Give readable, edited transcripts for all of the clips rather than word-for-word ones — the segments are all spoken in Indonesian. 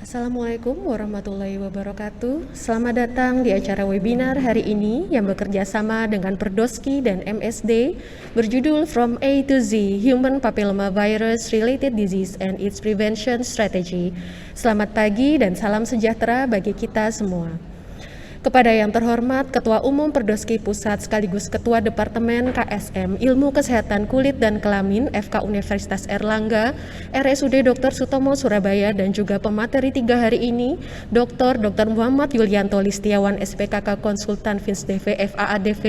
Assalamualaikum warahmatullahi wabarakatuh. Selamat datang di acara webinar hari ini yang bekerja sama dengan Perdoski dan MSD berjudul From A to Z, Human Papillomavirus Related Disease and Its Prevention Strategy. Selamat pagi dan salam sejahtera bagi kita semua. Kepada yang terhormat Ketua Umum Perdoski Pusat sekaligus Ketua Departemen KSM Ilmu Kesehatan Kulit dan Kelamin FK Universitas Erlangga, RSUD Dr. Sutomo Surabaya dan juga pemateri 3 hari ini, Dr. Muhammad Yulianto Listiawan SPKK Konsultan FINSDV FAADV,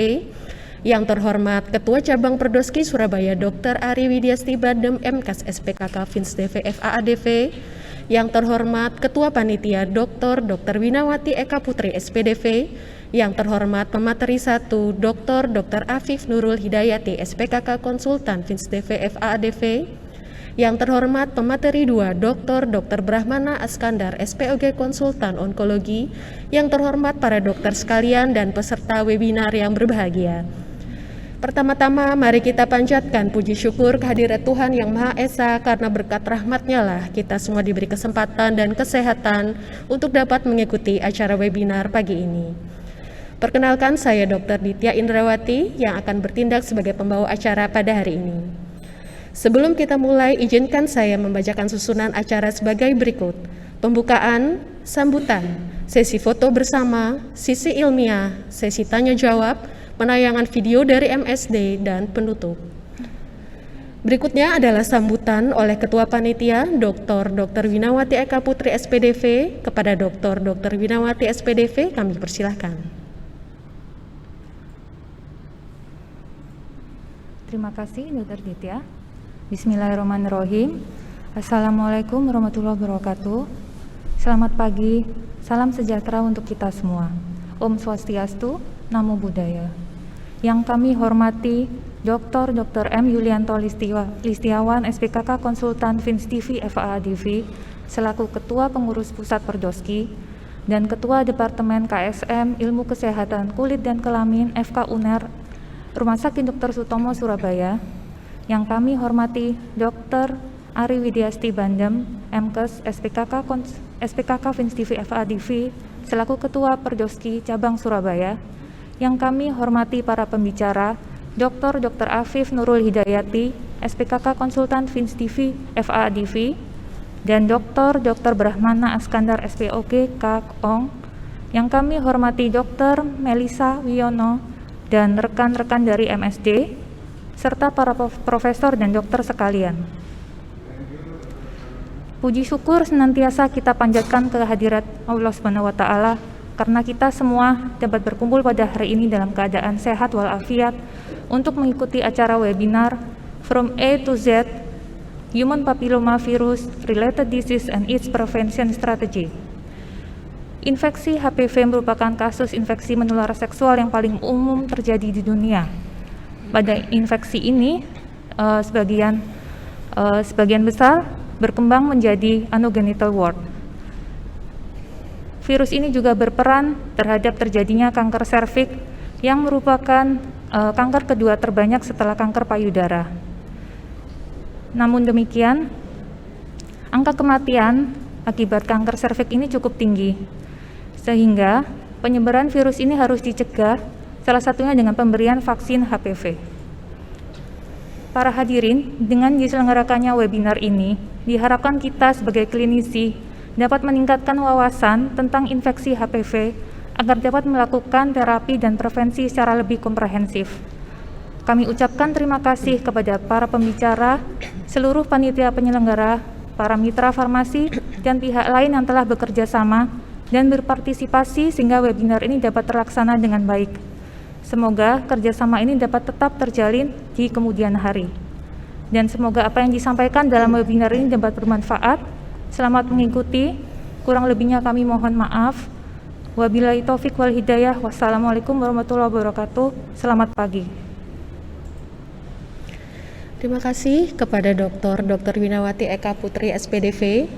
yang terhormat Ketua Cabang Perdoski Surabaya Dr. Ari Widiasti Badem MKes SPKK FINSDV FAADV, yang terhormat Ketua Panitia Dr. Winawati Eka Putri SPDV, yang terhormat Pemateri 1 Dr. Afif Nurul Hidayati SPKK Konsultan FINSDV FAADV, yang terhormat Pemateri 2 Dr. Brahmana Askandar SPOG Konsultan Onkologi, yang terhormat para dokter sekalian dan peserta webinar yang berbahagia. Pertama-tama mari kita panjatkan puji syukur kehadirat Tuhan Yang Maha Esa, karena berkat rahmat-Nya lah kita semua diberi kesempatan dan kesehatan untuk dapat mengikuti acara webinar pagi ini. Perkenalkan, saya Dr. Ditya Indrawati yang akan bertindak sebagai pembawa acara pada hari ini. Sebelum kita mulai, izinkan saya membacakan susunan acara sebagai berikut. Pembukaan, sambutan, sesi foto bersama, sisi ilmiah, sesi tanya jawab, penayangan video dari MSD, dan penutup. Berikutnya adalah sambutan oleh Ketua Panitia Dr. Winawati Eka Putri SPDV. Kepada Dr. Winawati SPDV kami persilahkan. Terima kasih Dr. Ditya. Bismillahirrahmanirrahim. Assalamualaikum warahmatullahi wabarakatuh. Selamat pagi, salam sejahtera untuk kita semua. Om Swastiastu, Namo Buddhaya. Yang kami hormati Dr. M. Yulianto Listiawan SPKK Konsultan FINSDV FAADV selaku Ketua Pengurus Pusat Perdoski dan Ketua Departemen KSM Ilmu Kesehatan Kulit dan Kelamin FK UNER Rumah Sakit Dr. Sutomo Surabaya. Yang kami hormati Dr. Ari Widiasti Badem MKes SPKK FINSDV FAADV selaku Ketua Perdoski Cabang Surabaya. Yang kami hormati para pembicara, Dr. Afif Nurul Hidayati, SPKK Konsultan FINSDV FAADV, dan Dr. Brahmana Askandar SPOG KONG. Yang kami hormati Dr. Melisa Wiono dan rekan-rekan dari MSD, serta para profesor dan dokter sekalian. Puji syukur senantiasa kita panjatkan kehadirat Allah SWT, karena kita semua dapat berkumpul pada hari ini dalam keadaan sehat walafiat untuk mengikuti acara webinar From A to Z, Human Papillomavirus Related Disease and Its Prevention Strategy. Infeksi HPV merupakan kasus infeksi menular seksual yang paling umum terjadi di dunia. Pada infeksi ini, sebagian besar berkembang menjadi anogenital wart. Virus ini juga berperan terhadap terjadinya kanker serviks yang merupakan kanker kedua terbanyak setelah kanker payudara. Namun demikian, angka kematian akibat kanker serviks ini cukup tinggi, sehingga penyebaran virus ini harus dicegah, salah satunya dengan pemberian vaksin HPV. Para hadirin, dengan diselenggarakannya webinar ini, diharapkan kita sebagai klinisi dapat meningkatkan wawasan tentang infeksi HPV agar dapat melakukan terapi dan prevensi secara lebih komprehensif. Kami ucapkan terima kasih kepada para pembicara, seluruh panitia penyelenggara, para mitra farmasi, dan pihak lain yang telah bekerja sama dan berpartisipasi sehingga webinar ini dapat terlaksana dengan baik. Semoga kerjasama ini dapat tetap terjalin di kemudian hari. Dan semoga apa yang disampaikan dalam webinar ini dapat bermanfaat. Selamat mengikuti, kurang lebihnya kami mohon maaf. Wabillahi taufik wal hidayah. Wassalamualaikum warahmatullahi wabarakatuh. Selamat pagi. Terima kasih kepada Dr. Winawati Eka Putri SPDV.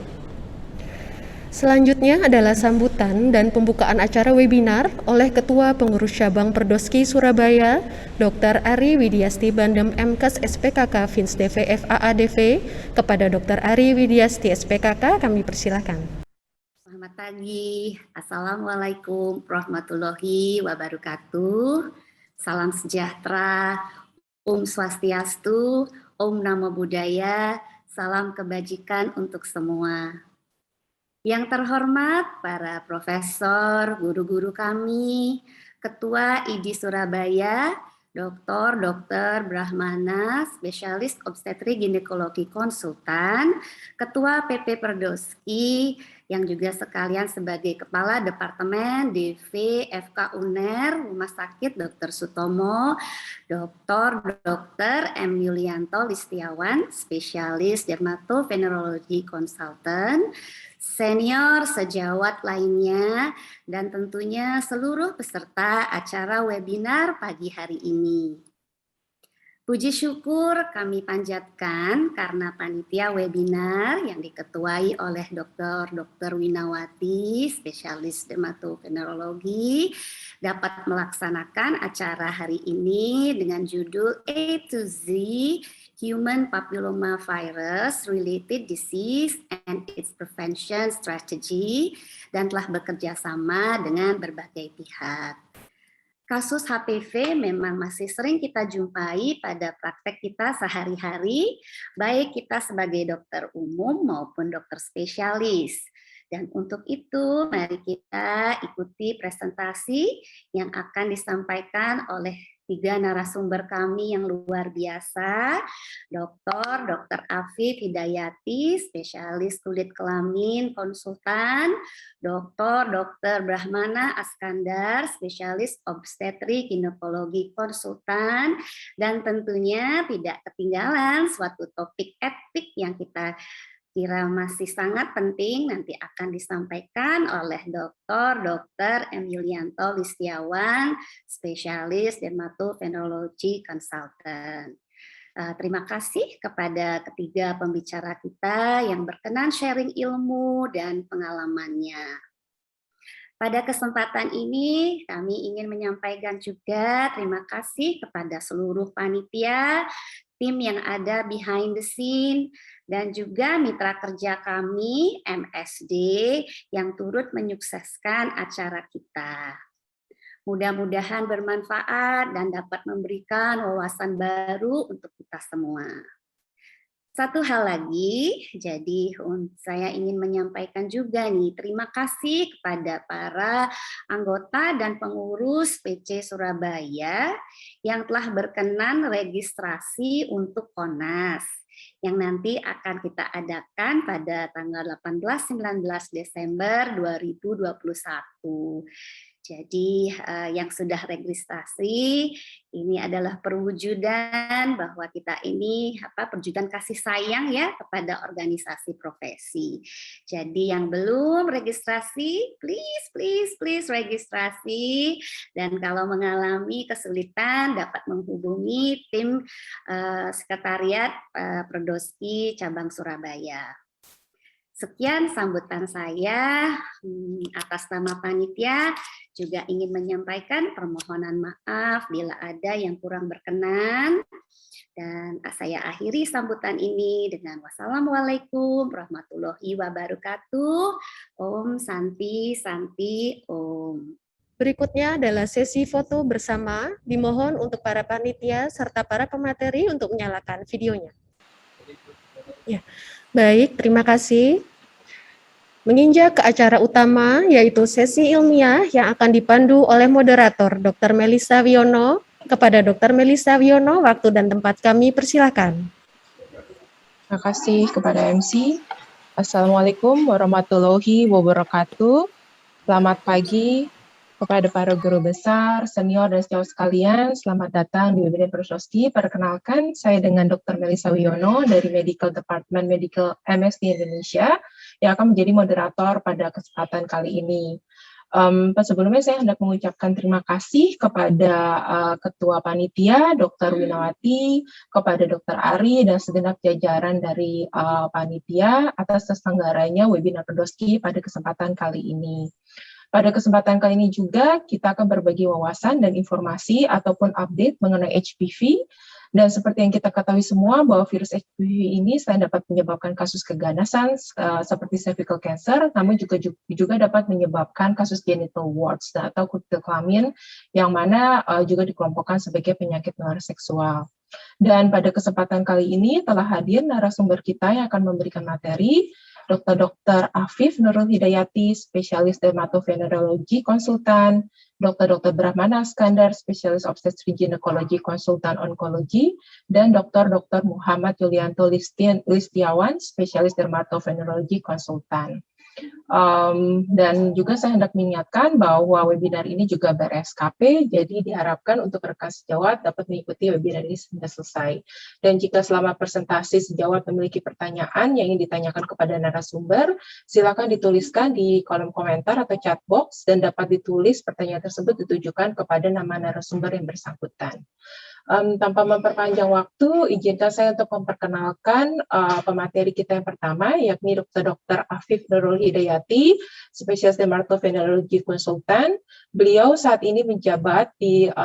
Selanjutnya adalah sambutan dan pembukaan acara webinar oleh Ketua Pengurus Cabang Perdoski Surabaya, Dr. Ari Widiasti Badem MKes SPKK FINSDV FAADV. Kepada Dr. Ari Widiasti SPKK kami persilakan. Selamat pagi. Assalamualaikum warahmatullahi wabarakatuh. Salam sejahtera, Om Swastiastu, Om Namo Buddhaya, salam kebajikan untuk semua. Yang terhormat para profesor, guru-guru kami, Ketua IDI Surabaya, Dr. Brahmana, spesialis obstetrik ginekologi konsultan, Ketua PP Perdoski, yang juga sekalian sebagai Kepala Departemen DV FK UNER, Rumah Sakit Dr. Sutomo, Dr. M. Yulianto Listiawan, spesialis dermatovenerologi konsultan, senior sejawat lainnya, dan tentunya seluruh peserta acara webinar pagi hari ini. Puji syukur kami panjatkan karena panitia webinar yang diketuai oleh Dr. Winawati, spesialis dermatovenerologi, dapat melaksanakan acara hari ini dengan judul A to Z Human Papilloma Virus Related Disease and its Prevention Strategy, dan telah bekerja sama dengan berbagai pihak. Kasus HPV memang masih sering kita jumpai pada praktek kita sehari-hari, baik kita sebagai dokter umum maupun dokter spesialis. Dan untuk itu, mari kita ikuti presentasi yang akan disampaikan oleh 3 narasumber kami yang luar biasa, Dr. Afif Hidayati, spesialis kulit kelamin konsultan, Dr. Brahmana Askandar, spesialis obstetrik ginekologi konsultan, dan tentunya tidak ketinggalan suatu topik etik yang kita kira masih sangat penting nanti akan disampaikan oleh Dr. M. Yulianto Listiawan, spesialis dermatovenerologi konsultan. Terima kasih kepada ketiga pembicara kita yang berkenan sharing ilmu dan pengalamannya. Pada kesempatan ini kami ingin menyampaikan juga terima kasih kepada seluruh panitia, tim yang ada behind the scene, dan juga mitra kerja kami, MSD, yang turut menyukseskan acara kita. Mudah-mudahan bermanfaat dan dapat memberikan wawasan baru untuk kita semua. Satu hal lagi, jadi saya ingin menyampaikan juga nih, terima kasih kepada para anggota dan pengurus PC Surabaya yang telah berkenan registrasi untuk KONAS, yang nanti akan kita adakan pada tanggal 18-19 Desember 2021. Jadi yang sudah registrasi ini adalah perwujudan bahwa kita ini perwujudan kasih sayang ya kepada organisasi profesi. Jadi yang belum registrasi, please registrasi, dan kalau mengalami kesulitan dapat menghubungi tim sekretariat Perdoski cabang Surabaya. Sekian sambutan saya. Atas nama panitia juga ingin menyampaikan permohonan maaf bila ada yang kurang berkenan. Dan saya akhiri sambutan ini dengan wassalamualaikum warahmatullahi wabarakatuh. Om Santi Santi Om. Berikutnya adalah sesi foto bersama. Dimohon untuk para panitia serta para pemateri untuk menyalakan videonya. Ya, baik, terima kasih. Menginjak ke acara utama, yaitu sesi ilmiah yang akan dipandu oleh moderator Dr. Melissa Wiono. Kepada Dr. Melissa Wiono, waktu dan tempat kami persilakan. Terima kasih kepada MC. Assalamualaikum warahmatullahi wabarakatuh. Selamat pagi kepada para guru besar, senior, dan sejawat sekalian. Selamat datang di webinar Perdoski. Perkenalkan, saya dengan Dr. Melissa Wiono dari Medical Department Medical MSD Indonesia yang akan menjadi moderator pada kesempatan kali ini. Sebelumnya saya hendak mengucapkan terima kasih kepada Ketua Panitia, Dr. Winawati, kepada Dr. Ari, dan segenap jajaran dari Panitia atas terselenggaranya webinar Perdoski pada kesempatan kali ini. Pada kesempatan kali ini juga kita akan berbagi wawasan dan informasi ataupun update mengenai HPV Dan seperti yang kita ketahui semua bahwa virus HPV ini selain dapat menyebabkan kasus keganasan seperti cervical cancer, namun juga dapat menyebabkan kasus genital warts atau kutil kelamin yang mana juga dikelompokkan sebagai penyakit menular seksual. Dan pada kesempatan kali ini telah hadir narasumber kita yang akan memberikan materi, Dr. Afif Nurul Hidayati, spesialis dermatovenerologi konsultan, Dr. Brahmana Skandar, spesialis obstetri ginekologi konsultan onkologi, dan Dr. Muhammad Yulianto Listiawan, spesialis dermatovenerologi konsultan. Dan juga saya hendak mengingatkan bahwa webinar ini juga ber-SKP, jadi diharapkan untuk rekan sejawat dapat mengikuti webinar ini hingga selesai. Dan jika selama presentasi sejawat memiliki pertanyaan yang ingin ditanyakan kepada narasumber, silakan dituliskan di kolom komentar atau chat box dan dapat ditulis pertanyaan tersebut ditujukan kepada nama narasumber yang bersangkutan. Tanpa memperpanjang waktu, izinkan saya untuk memperkenalkan pemateri kita yang pertama, yakni Dr. Afif Nurul Hidayati, spesialis dermatovenerologi konsultan. Beliau saat ini menjabat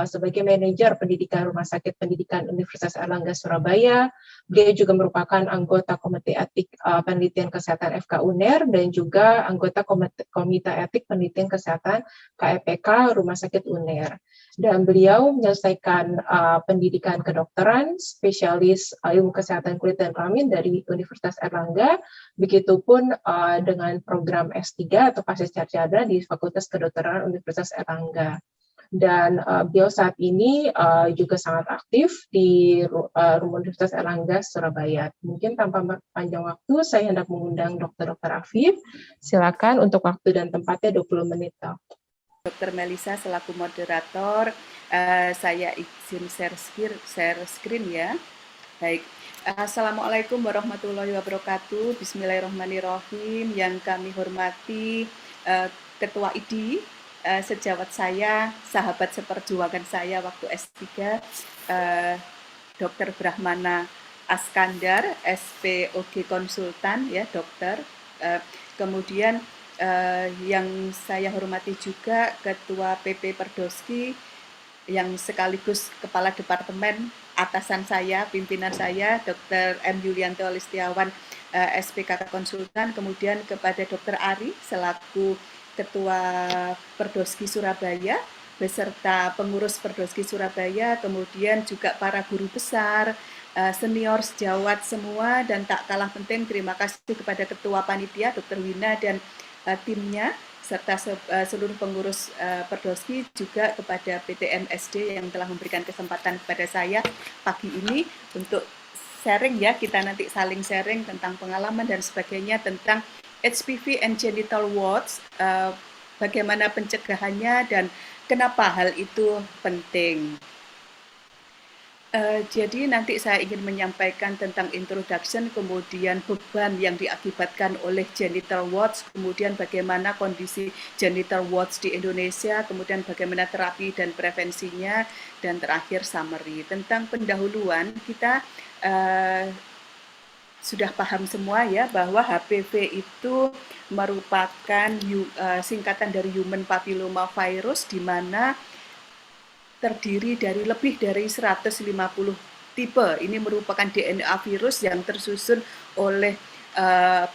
sebagai manajer pendidikan Rumah Sakit Pendidikan Universitas Airlangga Surabaya. Beliau juga merupakan anggota Komite Etik Penelitian Kesehatan FK UNER dan juga anggota Komite Etik Penelitian Kesehatan KEPK Rumah Sakit UNER. Dan beliau menyelesaikan pendidikan kedokteran, spesialis ilmu kesehatan kulit dan kelamin dari Universitas Airlangga, begitupun dengan program S3 atau pascasarjana di Fakultas Kedokteran Universitas Airlangga. Dan beliau saat ini juga sangat aktif di Universitas Airlangga Surabaya. Mungkin tanpa panjang waktu, saya hendak mengundang Dr. Afif. Silakan untuk waktu dan tempatnya 20 menit. Dr. Melisa selaku moderator, saya izin share screen ya. Baik, Assalamualaikum warahmatullahi wabarakatuh. Bismillahirrahmanirrahim. Yang kami hormati Ketua ID, sejawat saya, sahabat seperjuangan saya waktu S3, Dr. Brahmana Askandar, SPOG konsultan ya dokter. Kemudian yang saya hormati juga Ketua PP Perdoski yang sekaligus Kepala Departemen atasan saya, pimpinan saya, Dr. M. Yulianto Listiawan, SPKK Konsultan, kemudian kepada Dr. Ari selaku Ketua Perdoski Surabaya, beserta pengurus Perdoski Surabaya, kemudian juga para guru besar, senior sejawat semua, dan tak kalah penting terima kasih kepada Ketua Panitia, Dr. Wina dan timnya, serta seluruh pengurus Perdoski, juga kepada PT MSD yang telah memberikan kesempatan kepada saya pagi ini untuk sharing ya, kita nanti saling sharing tentang pengalaman dan sebagainya tentang HPV and genital warts, bagaimana pencegahannya dan kenapa hal itu penting. Jadi nanti saya ingin menyampaikan tentang introduction, kemudian beban yang diakibatkan oleh genital warts, kemudian bagaimana kondisi genital warts di Indonesia, kemudian bagaimana terapi dan prevensinya, dan terakhir summary. Tentang pendahuluan, kita sudah paham semua ya bahwa HPV itu merupakan singkatan dari Human Papilloma Virus, di mana terdiri dari lebih dari 150 tipe. Ini merupakan DNA virus yang tersusun oleh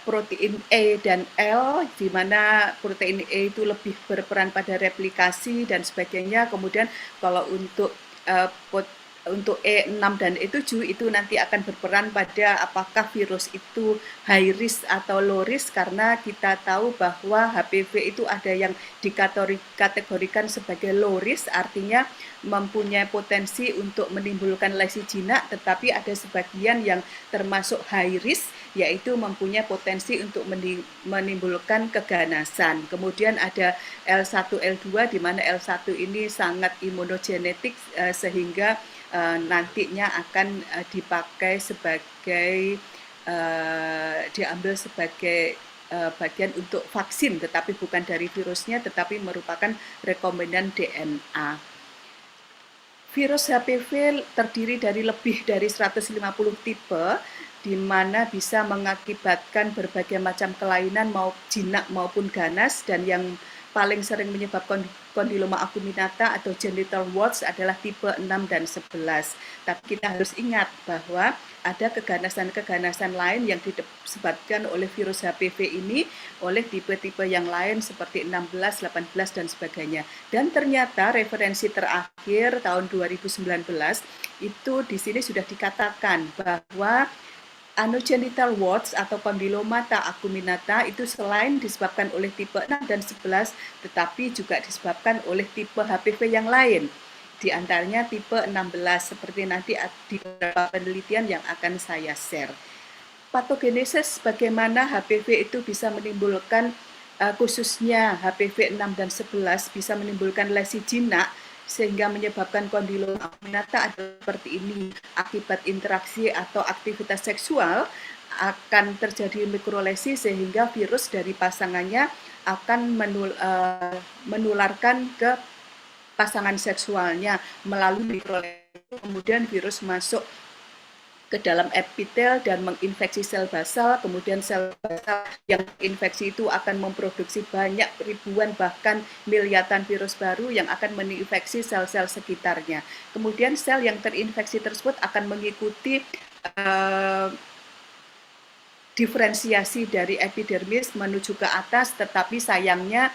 protein E dan L, di mana protein E itu lebih berperan pada replikasi dan sebagainya. Kemudian kalau untuk E6 dan E7 itu nanti akan berperan pada apakah virus itu high risk atau low risk, karena kita tahu bahwa HPV itu ada yang dikategorikan sebagai low risk, artinya mempunyai potensi untuk menimbulkan lesi jinak, tetapi ada sebagian yang termasuk high risk, yaitu mempunyai potensi untuk menimbulkan keganasan. Kemudian ada L1, L2, di mana L1 ini sangat imunogenetik sehingga nantinya akan dipakai sebagai diambil sebagai bagian untuk vaksin, tetapi bukan dari virusnya, tetapi merupakan rekombinan DNA. Virus HPV terdiri dari lebih dari 150 tipe, di mana bisa mengakibatkan berbagai macam kelainan, mau jinak maupun ganas, dan yang paling sering menyebabkan kondiloma acuminata atau genital warts adalah tipe 6 dan 11. Tapi kita harus ingat bahwa ada keganasan-keganasan lain yang disebabkan oleh virus HPV ini oleh tipe-tipe yang lain seperti 16, 18, dan sebagainya. Dan ternyata referensi terakhir tahun 2019 itu di sini sudah dikatakan bahwa anogenital warts atau kondilomata acuminata itu selain disebabkan oleh tipe 6 dan 11, tetapi juga disebabkan oleh tipe HPV yang lain. Di antaranya tipe 16, seperti nanti di beberapa penelitian yang akan saya share. Patogenesis bagaimana HPV itu bisa menimbulkan, khususnya HPV 6 dan 11, bisa menimbulkan lesi jinak, sehingga menyebabkan kondiloma acuminata adalah seperti ini. Akibat interaksi atau aktivitas seksual akan terjadi mikrolesi sehingga virus dari pasangannya akan menularkan ke pasangan seksualnya melalui mikrolesi. Kemudian virus masuk ke dalam epitel dan menginfeksi sel basal, kemudian sel basal yang terinfeksi itu akan memproduksi banyak ribuan bahkan miliaran virus baru yang akan menginfeksi sel-sel sekitarnya. Kemudian sel yang terinfeksi tersebut akan mengikuti diferensiasi dari epidermis menuju ke atas, tetapi sayangnya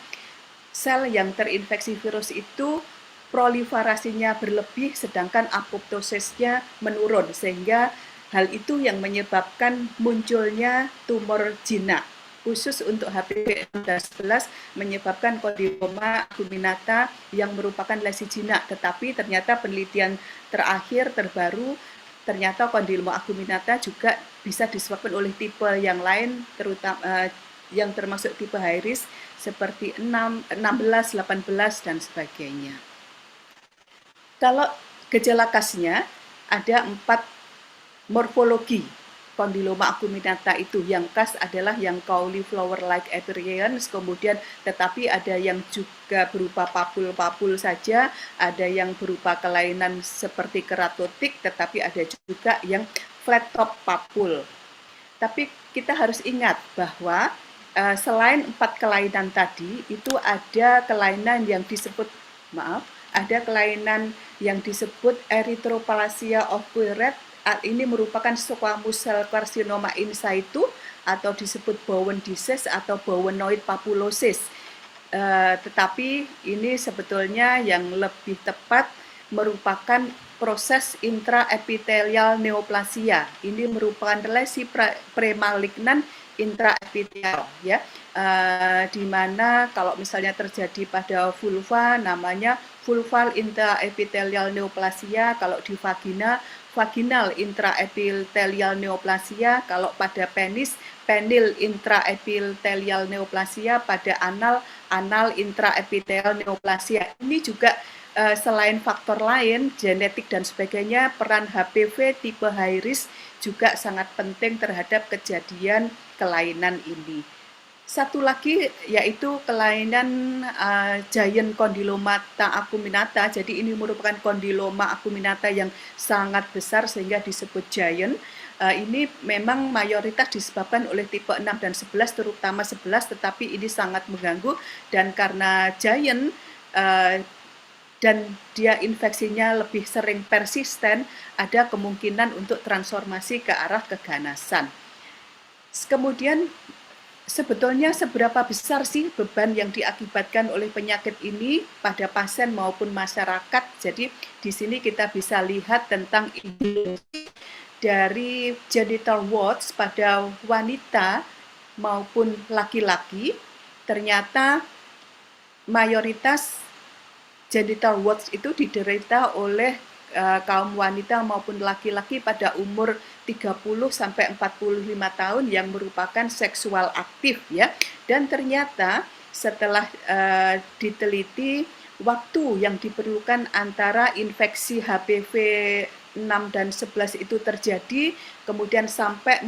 sel yang terinfeksi virus itu proliferasinya berlebih sedangkan apoptosisnya menurun, sehingga hal itu yang menyebabkan munculnya tumor jinak. Khusus untuk HPV 11 menyebabkan kondiloma acuminata yang merupakan lesi jinak, tetapi ternyata penelitian terakhir terbaru ternyata kondiloma acuminata juga bisa disebabkan oleh tipe yang lain, terutama yang termasuk tipe high risk seperti 6, 16, 18, dan sebagainya. Kalau gejala khasnya ada 4 morfologi kondiloma acuminata itu. Yang khas adalah yang cauliflower-like appearance, kemudian tetapi ada yang juga berupa papul-papul saja, ada yang berupa kelainan seperti keratotik, tetapi ada juga yang flat top papul. Tapi kita harus ingat bahwa selain 4 kelainan tadi, itu ada kelainan yang disebut, ada kelainan yang disebut erythroplasia of Poirot. Ini merupakan squamous cell carcinoma in situ atau disebut Bowen disease atau Bowenoid papulosis. Tetapi ini sebetulnya yang lebih tepat merupakan proses intraepithelial neoplasia. Ini merupakan lesi premalignan intraepithelial, ya, di mana kalau misalnya terjadi pada vulva namanya vulval intraepithelial neoplasia, kalau di vagina vaginal intraepithelial neoplasia, kalau pada penis penile intraepithelial neoplasia, pada anal intraepithelial neoplasia. Ini juga selain faktor lain, genetik dan sebagainya, peran HPV tipe high risk juga sangat penting terhadap kejadian kelainan ini. Satu lagi yaitu kelainan giant kondilomata acuminata. Jadi ini merupakan kondiloma acuminata yang sangat besar sehingga disebut giant. Ini memang mayoritas disebabkan oleh tipe 6 dan 11, terutama 11, tetapi ini sangat mengganggu, dan karena giant dan dia infeksinya lebih sering persisten, ada kemungkinan untuk transformasi ke arah keganasan. Kemudian sebetulnya seberapa besar sih beban yang diakibatkan oleh penyakit ini pada pasien maupun masyarakat? Jadi di sini kita bisa lihat tentang etiologi dari genital warts pada wanita maupun laki-laki. Ternyata mayoritas genital warts itu diderita oleh kaum wanita maupun laki-laki pada umur 30 sampai 45 tahun yang merupakan seksual aktif, ya. Dan ternyata setelah diteliti waktu yang diperlukan antara infeksi HPV 6 dan 11 itu terjadi kemudian sampai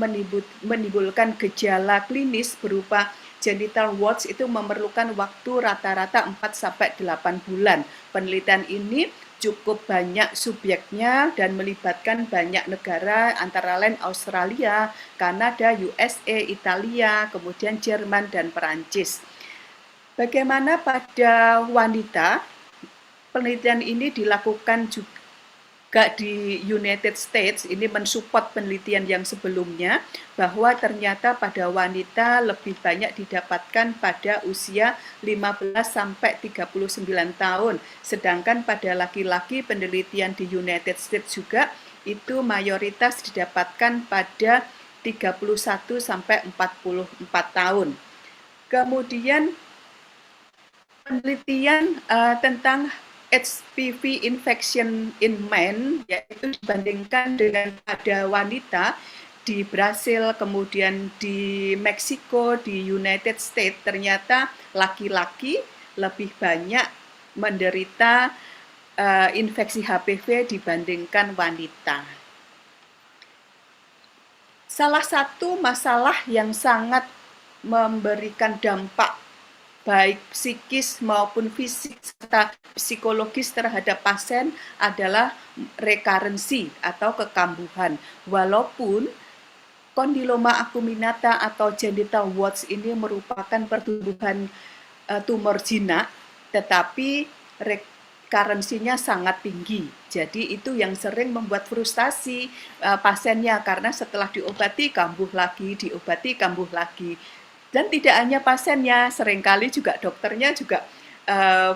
menimbulkan gejala klinis berupa genital warts itu memerlukan waktu rata-rata 4 sampai 8 bulan. Penelitian ini cukup banyak subjeknya dan melibatkan banyak negara antara lain Australia, Kanada, USA, Italia, kemudian Jerman dan Perancis. Bagaimana pada wanita? Penelitian ini dilakukan juga di United States, ini mensupport penelitian yang sebelumnya, bahwa ternyata pada wanita lebih banyak didapatkan pada usia 15 sampai 39 tahun, sedangkan pada laki-laki penelitian di United States juga itu mayoritas didapatkan pada 31 sampai 44 tahun. Kemudian penelitian tentang HPV infection in men, yaitu dibandingkan dengan pada wanita di Brasil, kemudian di Meksiko, di United States, ternyata laki-laki lebih banyak menderita infeksi HPV dibandingkan wanita. Salah satu masalah yang sangat memberikan dampak baik psikis maupun fisik serta psikologis terhadap pasien adalah rekarensi atau kekambuhan. Walaupun kondiloma acuminata atau genital warts ini merupakan pertumbuhan tumor jinak, tetapi rekarensinya sangat tinggi. Jadi itu yang sering membuat frustasi pasiennya, karena setelah diobati kambuh lagi, diobati kambuh lagi. Dan tidak hanya pasiennya, seringkali juga dokternya juga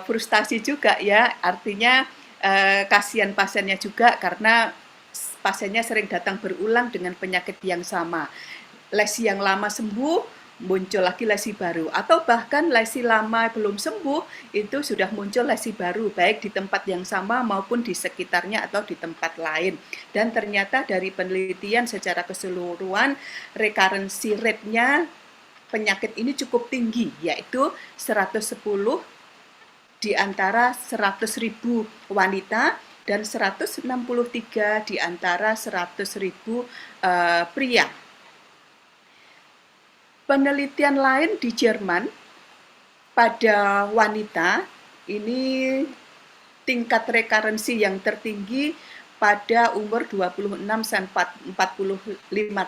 frustasi juga ya, artinya kasihan pasiennya juga karena pasiennya sering datang berulang dengan penyakit yang sama. Lesi yang lama sembuh, muncul lagi lesi baru, atau bahkan lesi lama belum sembuh, itu sudah muncul lesi baru, baik di tempat yang sama maupun di sekitarnya atau di tempat lain. Dan ternyata dari penelitian secara keseluruhan, recurrency rate-nya penyakit ini cukup tinggi, yaitu 110 di antara 100.000 wanita dan 163 di antara 100.000 pria. Penelitian lain di Jerman pada wanita ini tingkat rekarensi yang tertinggi pada umur 26 sampai 45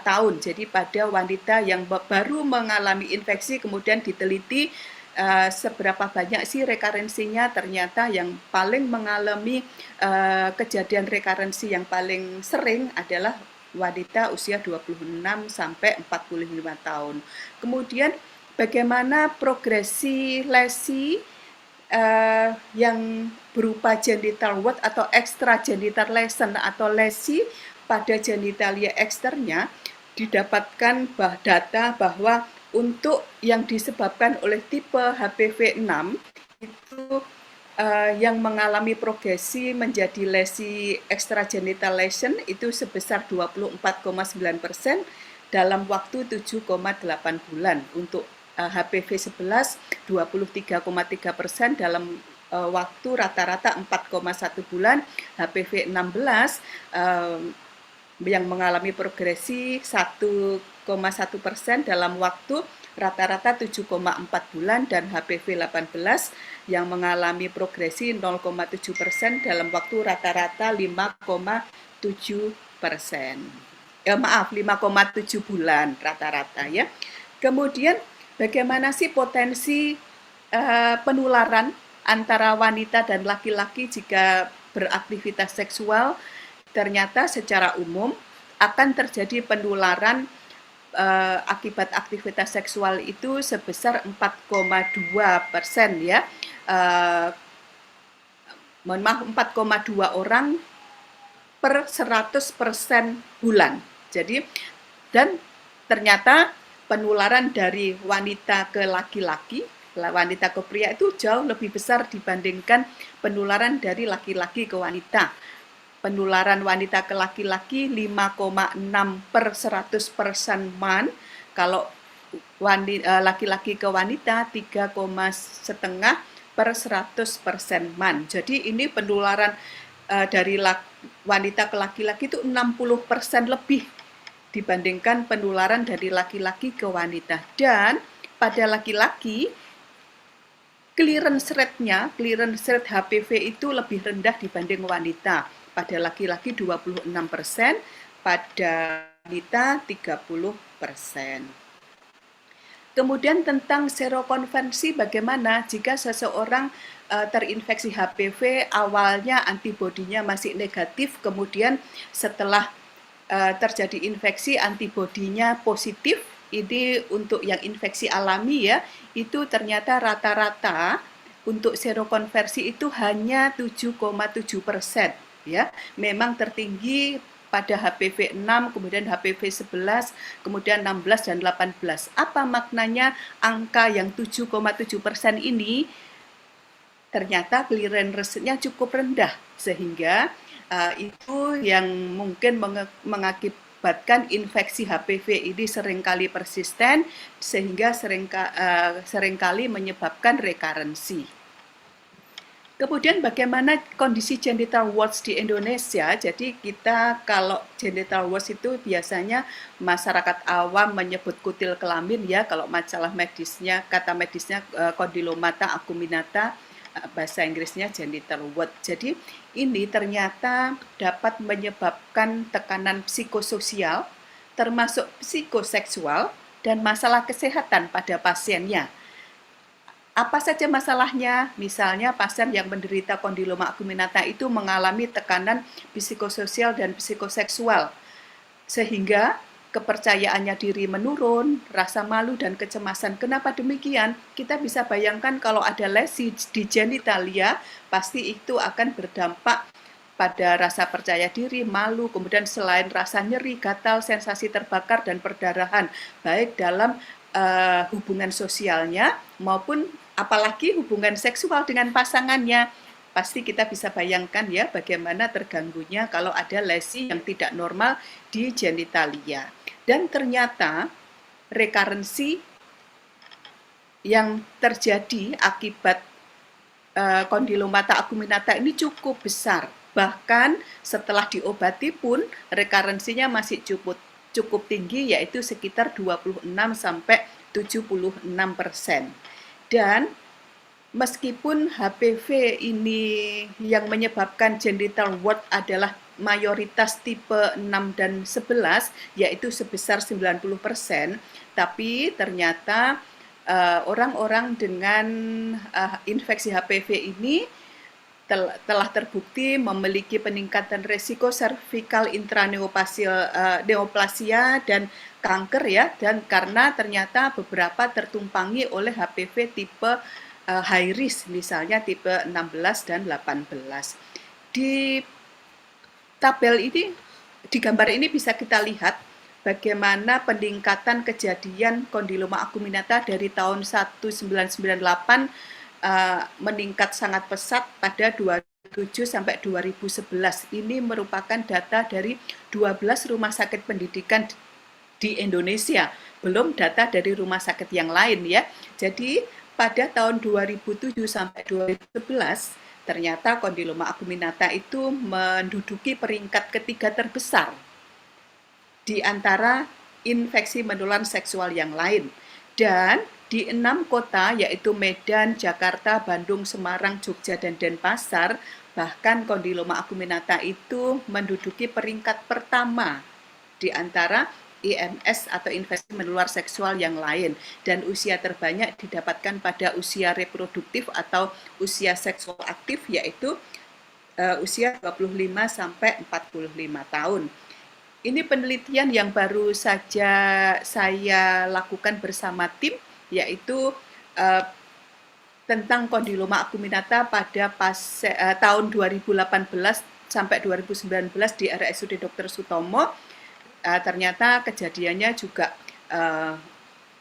tahun. Jadi pada wanita yang baru mengalami infeksi kemudian diteliti seberapa banyak sih rekarensinya, ternyata yang paling mengalami kejadian rekarensi yang paling sering adalah wanita usia 26 sampai 45 tahun. Kemudian bagaimana progresi lesi yang berupa genital wart atau extragenital lesion atau lesi pada genitalia eksternya, didapatkan data bahwa untuk yang disebabkan oleh tipe HPV 6 itu yang mengalami progresi menjadi lesi extragenital lesion itu sebesar 24,9% dalam waktu 7,8 bulan. Untuk HPV 11 23,3% dalam waktu rata-rata 4,1 bulan. HPV 16 yang mengalami progresi 1,1% dalam waktu rata-rata 7,4 bulan, dan HPV 18 yang mengalami progresi 0,7% dalam waktu rata-rata 5,7%. 5,7 bulan rata-rata ya. Kemudian bagaimana sih potensi penularan antara wanita dan laki-laki jika beraktivitas seksual? Ternyata secara umum akan terjadi penularan akibat aktivitas seksual itu sebesar 4,2% ya. Mohon maaf, 4,2 orang per 100% bulan. Jadi, dan ternyata penularan dari wanita ke laki-laki, wanita ke pria itu jauh lebih besar dibandingkan penularan dari laki-laki ke wanita. Penularan wanita ke laki-laki 5,6 per 100% man, kalau laki-laki ke wanita 3,5 per 100% man. Jadi ini penularan dari wanita ke laki-laki itu 60% lebih dibandingkan penularan dari laki-laki ke wanita. Dan pada laki-laki clearance rate-nya, clearance rate HPV itu lebih rendah dibanding wanita. Pada laki-laki 26%, pada wanita 30%. Kemudian tentang serokonversi, bagaimana jika seseorang terinfeksi HPV, awalnya antibodinya masih negatif, kemudian setelah terjadi infeksi antibodinya positif. Ini untuk yang infeksi alami ya, itu ternyata rata-rata untuk serokonversi itu hanya 7,7% ya. Memang tertinggi pada HPV 6, kemudian HPV 11, kemudian 16 dan 18. Apa maknanya angka yang 7,7% ini? Ternyata clearance rate-nya cukup rendah, sehingga itu yang mungkin mengakibatkan infeksi HPV ini seringkali persisten, sehingga seringkali menyebabkan rekarensi. Kemudian bagaimana kondisi genital warts di Indonesia? Jadi kita kalau genital warts itu biasanya masyarakat awam menyebut kutil kelamin ya, kalau masalah medisnya, kata medisnya kondilomata acuminata, bahasa Inggrisnya genital wart. Jadi ini ternyata dapat menyebabkan tekanan psikososial, termasuk psikoseksual, dan masalah kesehatan pada pasiennya. Apa saja masalahnya? Misalnya pasien yang menderita kondiloma acuminata itu mengalami tekanan psikososial dan psikoseksual, sehingga kepercayaannya diri menurun, rasa malu dan kecemasan. Kenapa demikian? Kita bisa bayangkan kalau ada lesi di genitalia, pasti itu akan berdampak pada rasa percaya diri, malu, kemudian selain rasa nyeri, gatal, sensasi terbakar, dan perdarahan, baik dalam hubungan sosialnya maupun apalagi hubungan seksual dengan pasangannya. Pasti kita bisa bayangkan ya bagaimana terganggunya kalau ada lesi yang tidak normal di genitalia. Dan ternyata rekarensi yang terjadi akibat kondilomata acuminata ini cukup besar. Bahkan setelah diobati pun rekarensinya masih cukup tinggi, yaitu sekitar 26 sampai 76%. Dan meskipun HPV ini yang menyebabkan genital wart adalah mayoritas tipe 6 dan 11, yaitu sebesar 90%, tapi ternyata orang-orang dengan infeksi HPV ini telah terbukti memiliki peningkatan resiko cervical intraneoplasia dan kanker ya, dan karena ternyata beberapa tertumpangi oleh HPV tipe high risk, misalnya tipe 16 dan 18. Di tabel ini, di gambar ini bisa kita lihat bagaimana peningkatan kejadian kondiloma acuminata dari tahun 1998 meningkat sangat pesat pada 2007 sampai 2011. Ini merupakan data dari 12 rumah sakit pendidikan di Indonesia, belum data dari rumah sakit yang lain ya. Jadi pada tahun 2007 sampai 2011 ternyata kondiloma acuminata itu menduduki peringkat ketiga terbesar di antara infeksi menular seksual yang lain. Dan di 6 kota yaitu Medan, Jakarta, Bandung, Semarang, Jogja, dan Denpasar, bahkan kondiloma acuminata itu menduduki peringkat pertama di antara IMS atau infeksi menular seksual yang lain, dan usia terbanyak didapatkan pada usia reproduktif atau usia seksual aktif, yaitu usia 25 sampai 45 tahun. Ini penelitian yang baru saja saya lakukan bersama tim, yaitu tentang kondiloma acuminata pada tahun 2018 sampai 2019 di RSUD Dr. Sutomo. Ternyata kejadiannya juga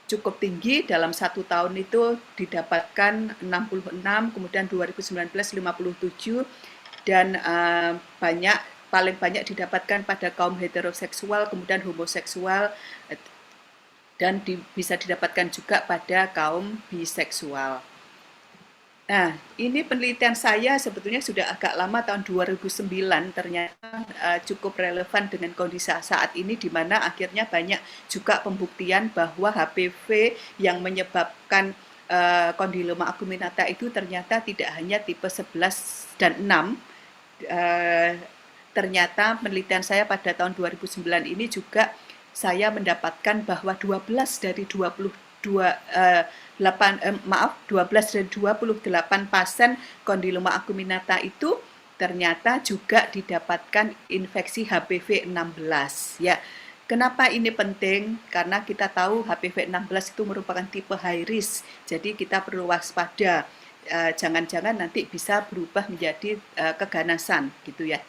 cukup tinggi. Dalam 1 tahun itu didapatkan 66, kemudian 2019 57, dan paling banyak didapatkan pada kaum heteroseksual, kemudian homoseksual, dan bisa didapatkan juga pada kaum biseksual. Nah, ini penelitian saya sebetulnya sudah agak lama, tahun 2009, ternyata cukup relevan dengan kondisi saat ini, di mana akhirnya banyak juga pembuktian bahwa HPV yang menyebabkan kondiloma acuminata itu ternyata tidak hanya tipe 11 dan 6. Ternyata penelitian saya pada tahun 2009 ini juga saya mendapatkan bahwa 12 dari 22 12 dari 28 pasien kondiloma acuminata itu ternyata juga didapatkan infeksi HPV 16 ya. Kenapa ini penting? Karena kita tahu HPV 16 itu merupakan tipe high risk, jadi kita perlu waspada. Jangan-jangan nanti bisa berubah menjadi keganasan gitu ya.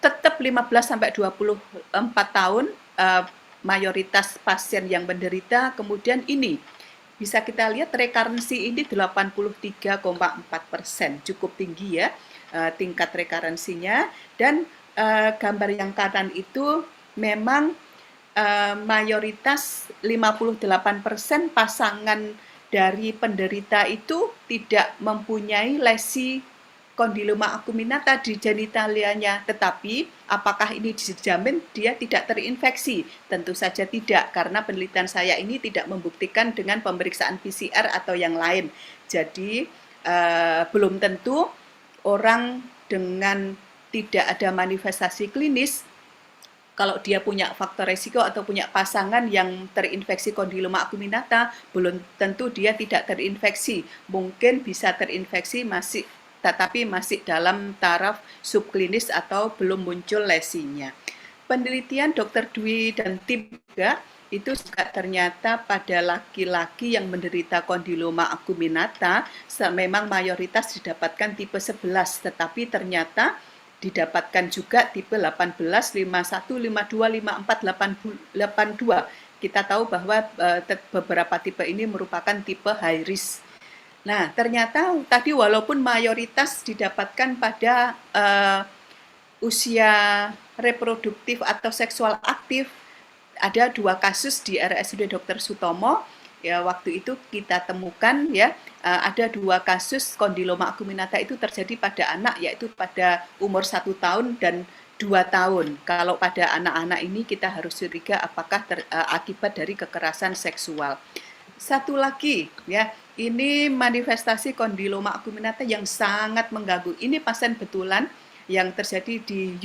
Tetap 15 sampai 24 tahun mayoritas pasien yang menderita, kemudian ini bisa kita lihat rekarensi ini 83,4%, cukup tinggi ya tingkat rekarensinya, dan gambar yang kanan itu memang mayoritas 58% pasangan dari penderita itu tidak mempunyai lesi kondiloma acuminata di genitalianya, tetapi apakah ini dijamin dia tidak terinfeksi? Tentu saja tidak, karena penelitian saya ini tidak membuktikan dengan pemeriksaan PCR atau yang lain. Jadi belum tentu orang dengan tidak ada manifestasi klinis, kalau dia punya faktor resiko atau punya pasangan yang terinfeksi kondiloma acuminata, belum tentu dia tidak terinfeksi. Mungkin bisa terinfeksi tetapi masih dalam taraf subklinis atau belum muncul lesinya. Penelitian Dr. Dwi dan tim juga itu juga ternyata pada laki-laki yang menderita kondiloma acuminata memang mayoritas didapatkan tipe 11, tetapi ternyata didapatkan juga tipe 18, 51, 52, 54, 82. Kita tahu bahwa beberapa tipe ini merupakan tipe high risk. Nah, ternyata tadi walaupun mayoritas didapatkan pada usia reproduktif atau seksual aktif, ada 2 kasus di RSUD Dr. Sutomo. Ya, waktu itu kita temukan ya ada 2 kasus kondiloma acuminata itu terjadi pada anak, yaitu pada umur 1 tahun dan 2 tahun. Kalau pada anak-anak ini kita harus curiga apakah akibat dari kekerasan seksual. Satu lagi ya, ini manifestasi kondiloma acuminata yang sangat mengganggu. Ini pasien betulan yang terjadi di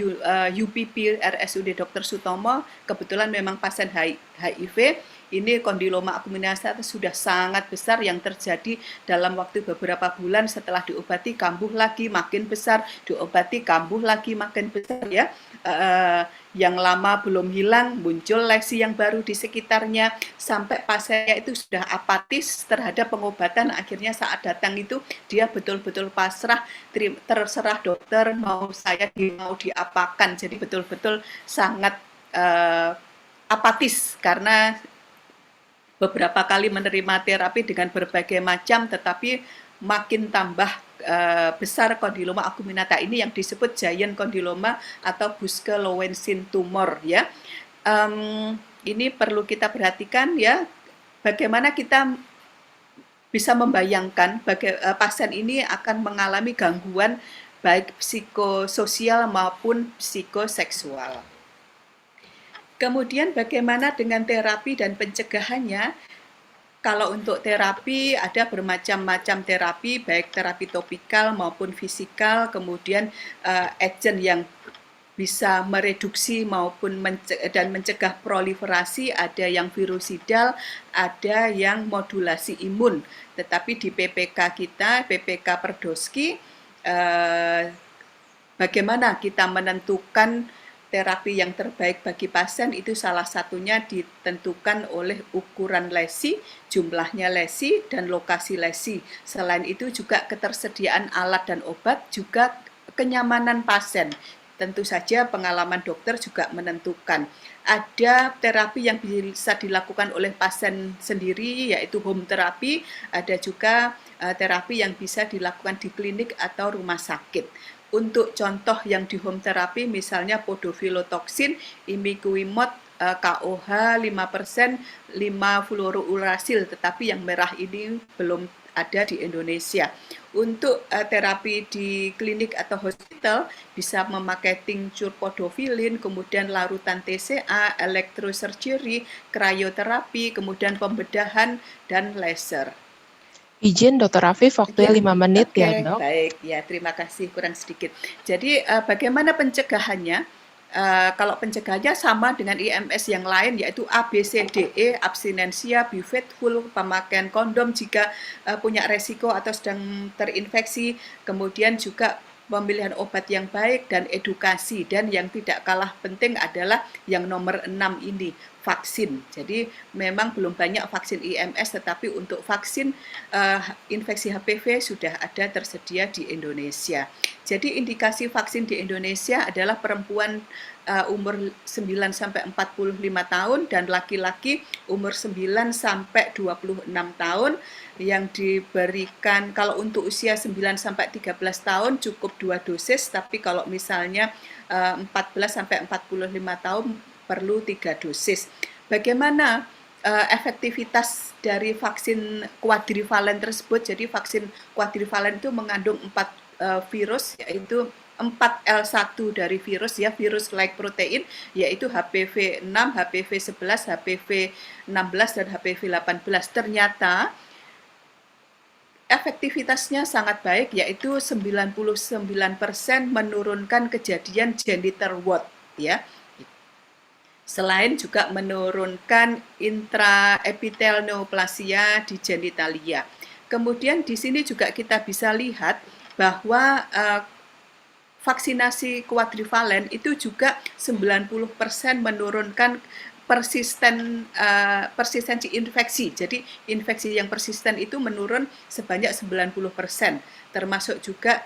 UPP RSUD Dr. Sutomo, kebetulan memang pasien HIV. Ini kondiloma acuminata sudah sangat besar yang terjadi dalam waktu beberapa bulan, setelah diobati kambuh lagi makin besar, diobati kambuh lagi makin besar ya. Yang lama belum hilang, muncul lesi yang baru di sekitarnya, sampai pasiennya itu sudah apatis terhadap pengobatan. Akhirnya saat datang itu dia betul-betul pasrah, terserah dokter mau diapakan. Jadi betul-betul sangat apatis karena beberapa kali menerima terapi dengan berbagai macam, tetapi makin tambah besar kondiloma acuminata ini yang disebut giant kondiloma atau Buschke-Lowenstein tumor ya. Ini perlu kita perhatikan ya, bagaimana kita bisa membayangkan pasien ini akan mengalami gangguan baik psikososial maupun psikoseksual. Kemudian bagaimana dengan terapi dan pencegahannya? Kalau untuk terapi ada bermacam-macam terapi, baik terapi topikal maupun fisikal, kemudian agent yang bisa mereduksi maupun mencegah proliferasi, ada yang virusidal, ada yang modulasi imun. Tetapi di PPK kita, PPK Perdoski, bagaimana kita menentukan terapi yang terbaik bagi pasien, itu salah satunya ditentukan oleh ukuran lesi, jumlahnya lesi, dan lokasi lesi. Selain itu juga ketersediaan alat dan obat, juga kenyamanan pasien. Tentu saja pengalaman dokter juga menentukan. Ada terapi yang bisa dilakukan oleh pasien sendiri, yaitu home terapi. Ada juga terapi yang bisa dilakukan di klinik atau rumah sakit. Untuk contoh yang di home terapi, misalnya podofilotoksin, imiquimod, KOH 5%, 5-fluorourasil, tetapi yang merah ini belum ada di Indonesia. Untuk terapi di klinik atau hospital bisa memakai tinctur podofilin, kemudian larutan TCA, elektrosurgery, krioterapi, kemudian pembedahan, dan laser. Izin Dr. Afif, waktunya 5 menit ya dok. Baik, ya terima kasih, kurang sedikit. Jadi bagaimana pencegahannya? Kalau pencegahannya sama dengan IMS yang lain, yaitu A, B, C, D, E, abstinensia, be faithful, pemakaian kondom jika punya resiko atau sedang terinfeksi, kemudian juga pemilihan obat yang baik dan edukasi, dan yang tidak kalah penting adalah yang nomor 6 ini, vaksin. Jadi memang belum banyak vaksin IMS, tetapi untuk vaksin infeksi HPV sudah ada tersedia di Indonesia. Jadi indikasi vaksin di Indonesia adalah perempuan umur 9 sampai 45 tahun dan laki-laki umur 9 sampai 26 tahun yang diberikan. Kalau untuk usia 9 sampai 13 tahun cukup 2 dosis, tapi kalau misalnya 14 sampai 45 tahun perlu 3 dosis. Bagaimana efektivitas dari vaksin kuadrivalen tersebut? Jadi vaksin kuadrivalen itu mengandung 4 virus, yaitu 4L1 dari virus, ya, virus like protein, yaitu HPV 6, HPV 11, HPV 16, dan HPV 18. Ternyata efektivitasnya sangat baik, yaitu 99% menurunkan kejadian genital wart, ya. Selain juga menurunkan intraepithelial neoplasia di genitalia. Kemudian di sini juga kita bisa lihat bahwa vaksinasi kuadrivalen itu juga 90% menurunkan persistensi infeksi. Jadi infeksi yang persisten itu menurun sebanyak 90%, termasuk juga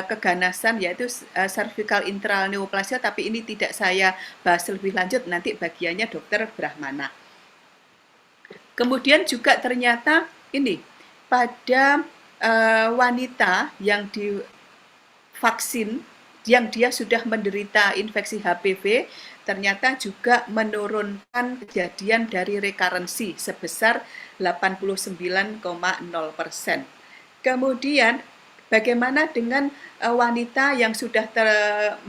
keganasan, yaitu cervical intraneoplasia, tapi ini tidak saya bahas lebih lanjut, nanti bagiannya Dokter Brahmana. Kemudian juga ternyata ini pada wanita yang divaksin, yang dia sudah menderita infeksi HPV, ternyata juga menurunkan kejadian dari rekarensi sebesar 89,0%. Kemudian bagaimana dengan wanita yang sudah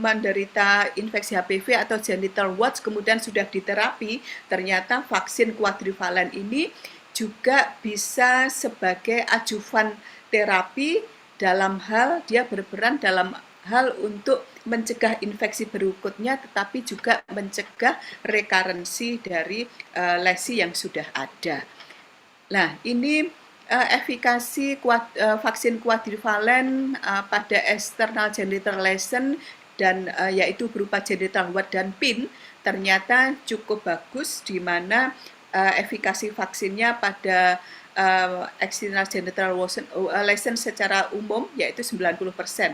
menderita infeksi HPV atau genital warts kemudian sudah diterapi? Ternyata vaksin kuadrivalen ini juga bisa sebagai ajuvan terapi dalam hal dia berperan dalam hal untuk mencegah infeksi berikutnya, tetapi juga mencegah rekarensi dari lesi yang sudah ada. Nah, ini efikasi vaksin kuadrivalen pada external genital lesion dan yaitu berupa genital wart dan PIN ternyata cukup bagus, di mana efikasi vaksinnya pada external genital lesion secara umum yaitu 90%,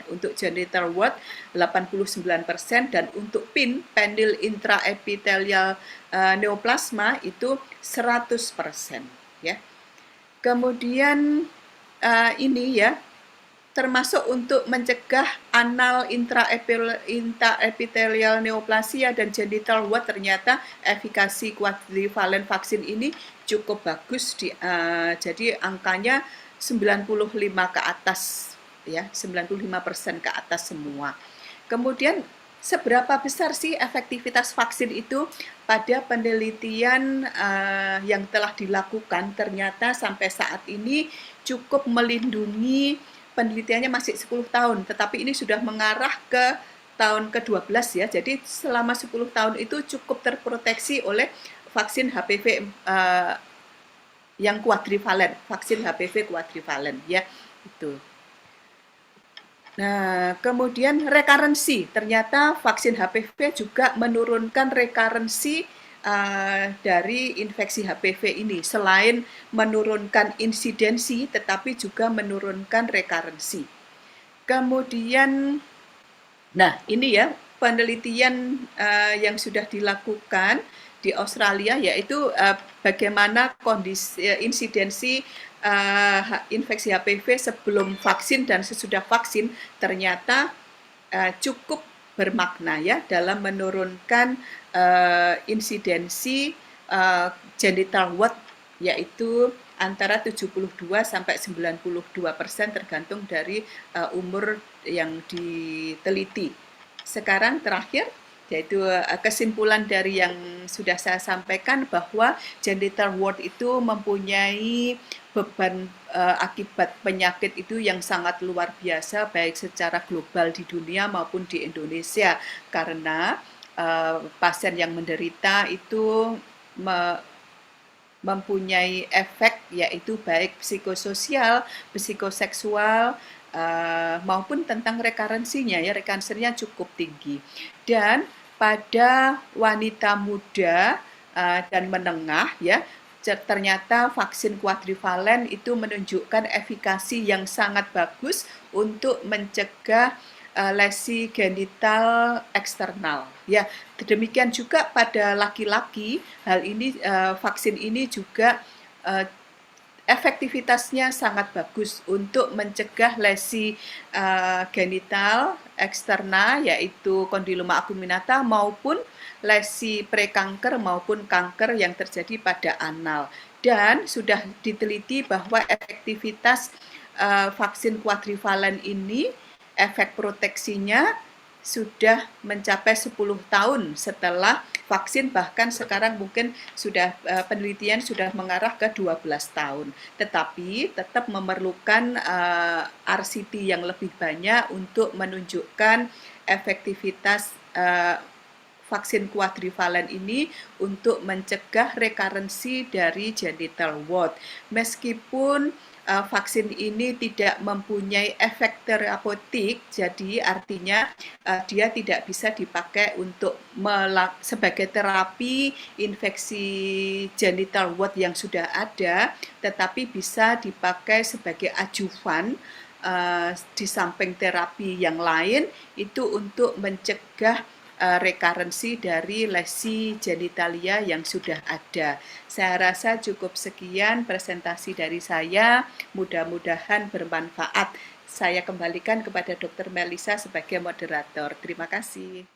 untuk genital wart 89%, dan untuk PIN, penile intraepithelial neoplasma, itu 100%, ya. Kemudian ini, ya, termasuk untuk mencegah anal intraepithelial neoplasia dan genital wart, ternyata efikasi kuadrivalen vaksin ini cukup bagus, jadi angkanya 95 ke atas, ya, 95% ke atas semua. Kemudian seberapa besar sih efektivitas vaksin itu? Pada penelitian yang telah dilakukan, ternyata sampai saat ini cukup melindungi, penelitiannya masih 10 tahun, tetapi ini sudah mengarah ke tahun ke-12, ya. Jadi selama 10 tahun itu cukup terproteksi oleh vaksin HPV yang kuadrivalen, vaksin HPV kuadrivalen, ya, itu. Nah, kemudian rekarensi, ternyata vaksin HPV juga menurunkan rekarensi dari infeksi HPV ini, selain menurunkan insidensi, tetapi juga menurunkan rekarensi. Kemudian, nah ini, ya, penelitian yang sudah dilakukan di Australia, yaitu bagaimana kondisi insidensi infeksi HPV sebelum vaksin dan sesudah vaksin, ternyata cukup bermakna, ya, dalam menurunkan insidensi genital wart, yaitu antara 72 sampai 92% tergantung dari umur yang diteliti. Sekarang terakhir, Yaitu kesimpulan dari yang sudah saya sampaikan bahwa genital wart itu mempunyai beban akibat penyakit itu yang sangat luar biasa baik secara global di dunia maupun di Indonesia, karena pasien yang menderita itu mempunyai efek yaitu baik psikososial, psikoseksual, maupun tentang rekarensinya, ya rekarensinya cukup tinggi. Dan pada wanita muda dan menengah, ya ternyata vaksin kuadrivalen itu menunjukkan efikasi yang sangat bagus untuk mencegah lesi genital eksternal. Ya, demikian juga pada laki-laki, hal ini vaksin ini juga efektivitasnya sangat bagus untuk mencegah lesi genital eksterna yaitu kondiloma acuminata maupun lesi prekanker maupun kanker yang terjadi pada anal. Dan sudah diteliti bahwa efektivitas vaksin kuadrivalen ini, efek proteksinya sudah mencapai 10 tahun setelah vaksin, bahkan sekarang mungkin sudah penelitian sudah mengarah ke 12 tahun. Tetapi tetap memerlukan RCT yang lebih banyak untuk menunjukkan efektivitas vaksin kuadrivalen ini untuk mencegah rekarensi dari genital wart. Meskipun vaksin ini tidak mempunyai efek terapeutik, jadi artinya dia tidak bisa dipakai untuk sebagai terapi infeksi genital wart yang sudah ada, tetapi bisa dipakai sebagai ajuvan di samping terapi yang lain itu untuk mencegah rekarensi dari lesi genitalia yang sudah ada. Saya rasa cukup sekian presentasi dari saya, mudah-mudahan bermanfaat. Saya kembalikan kepada Dr. Melisa sebagai moderator. Terima kasih.